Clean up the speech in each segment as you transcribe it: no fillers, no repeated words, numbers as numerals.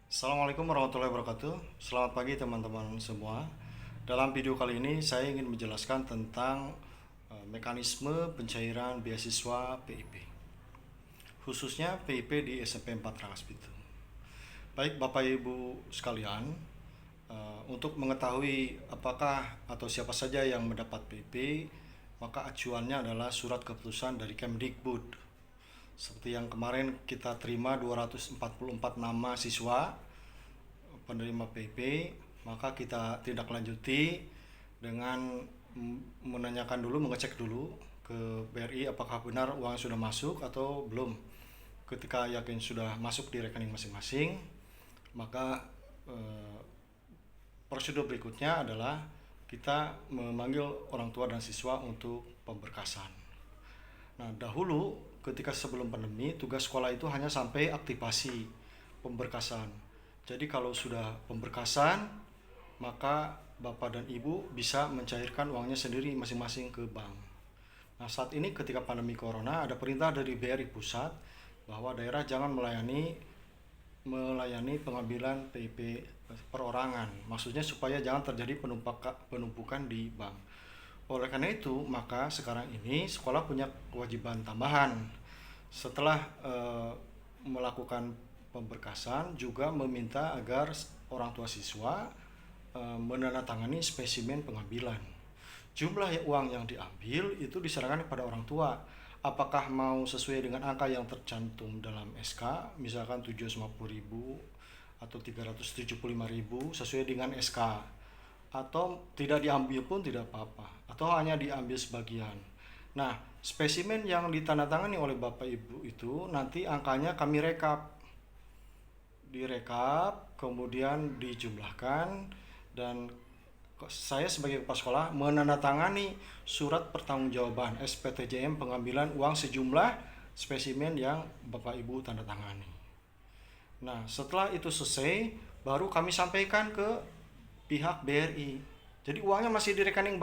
Assalamualaikum warahmatullahi wabarakatuh. Selamat pagi teman-teman semua. Dalam video kali ini saya ingin menjelaskan tentang mekanisme pencairan beasiswa PIP, khususnya PIP di SMP 4 Rangas Bitung. Baik Bapak Ibu sekalian, untuk mengetahui apakah atau siapa saja yang mendapat PIP, maka acuannya adalah surat keputusan dari Kemdikbud. Seperti yang kemarin kita terima 244 nama siswa penerima PIP, maka kita tindak lanjuti dengan menanyakan dulu, mengecek dulu ke BRI apakah benar uang sudah masuk atau belum. Ketika yakin sudah masuk di rekening masing-masing, maka prosedur berikutnya adalah kita memanggil orang tua dan siswa untuk pemberkasan. Nah, dahulu ketika sebelum pandemi, tugas sekolah itu hanya sampai aktivasi pemberkasan. Jadi kalau sudah pemberkasan, maka Bapak dan Ibu bisa mencairkan uangnya sendiri masing-masing ke bank. Nah, saat ini ketika pandemi Corona, ada perintah dari BRI Pusat bahwa daerah jangan melayani pengambilan PIP perorangan. Maksudnya supaya jangan terjadi penumpukan di bank. Oleh karena itu, maka sekarang ini sekolah punya kewajiban tambahan. Setelah melakukan pemberkasan, juga meminta agar orang tua siswa menandatangani spesimen pengambilan. Jumlah uang yang diambil itu diserahkan kepada orang tua. Apakah mau sesuai dengan angka yang tercantum dalam SK, misalkan 750.000 atau 375.000 sesuai dengan SK, atau tidak diambil pun tidak apa-apa, atau hanya diambil sebagian. Nah, spesimen yang ditandatangani oleh Bapak Ibu itu nanti angkanya kami direkap, kemudian dijumlahkan, dan saya sebagai kepala sekolah menandatangani surat pertanggungjawaban SPTJM pengambilan uang sejumlah spesimen yang Bapak Ibu tandatangani. Nah, setelah itu selesai, baru kami sampaikan ke pihak BRI. Jadi uangnya masih di rekening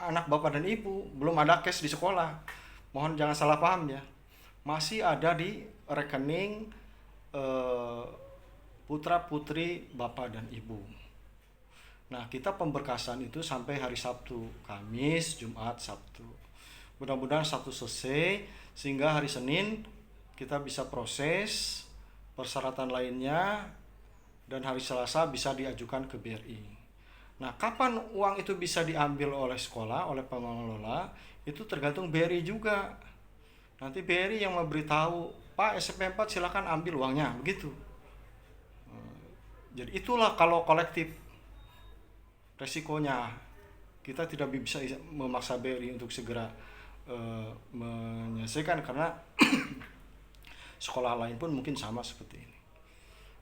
anak Bapak dan Ibu, belum ada cash di sekolah. Mohon jangan salah paham ya. Masih ada di rekening putra-putri Bapak dan Ibu. Nah, kita pemberkasan itu sampai hari Sabtu, Kamis, Jumat, Sabtu. Mudah-mudahan Sabtu selesai sehingga hari Senin kita bisa proses persyaratan lainnya dan hari Selasa bisa diajukan ke BRI. Nah, kapan uang itu bisa diambil oleh sekolah, oleh pengelola, itu tergantung BRI juga. Nanti BRI yang memberitahu, Pak, SMP 4 silakan ambil uangnya, begitu. Jadi itulah kalau kolektif resikonya. Kita tidak bisa memaksa BRI untuk segera menyelesaikan karena sekolah lain pun mungkin sama seperti ini.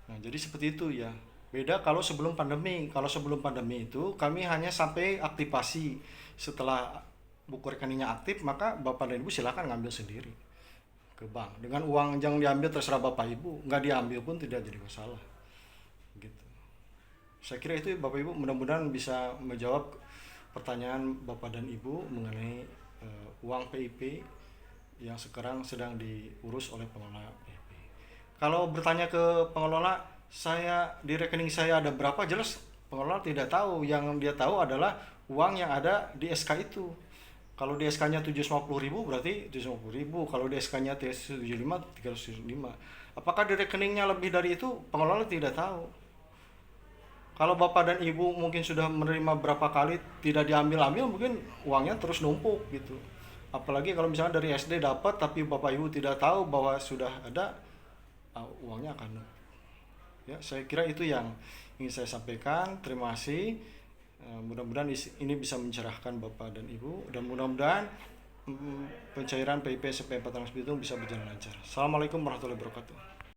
Nah, jadi seperti itu ya. Beda kalau sebelum pandemi. Kalau sebelum pandemi itu kami hanya sampai aktivasi. Setelah buku rekeningnya aktif, maka Bapak dan Ibu silakan ngambil sendiri ke bank. Dengan uang yang diambil terserah Bapak Ibu, nggak diambil pun tidak jadi masalah. Gitu. Saya kira itu Bapak Ibu, mudah-mudahan bisa menjawab pertanyaan Bapak dan Ibu mengenai uang PIP yang sekarang sedang diurus oleh pengelola PIP. Kalau bertanya ke pengelola, saya di rekening saya ada berapa, jelas pengelola tidak tahu. Yang dia tahu adalah uang yang ada di SK itu. Kalau di SK-nya 750.000 berarti 750.000. Kalau di SK-nya 375, 375. Apakah di rekeningnya lebih dari itu? Pengelola tidak tahu. Kalau Bapak dan Ibu mungkin sudah menerima berapa kali tidak diambil-ambil, mungkin uangnya terus numpuk gitu. Apalagi kalau misalnya dari SD dapat tapi Bapak Ibu tidak tahu bahwa sudah ada, uangnya akan numpuk. Ya, saya kira itu yang ingin saya sampaikan. Terima kasih. Mudah-mudahan ini bisa mencerahkan Bapak dan Ibu, dan mudah-mudahan pencairan PIP SMP 4 Rangas Bitung bisa berjalan lancar. Assalamualaikum warahmatullahi wabarakatuh.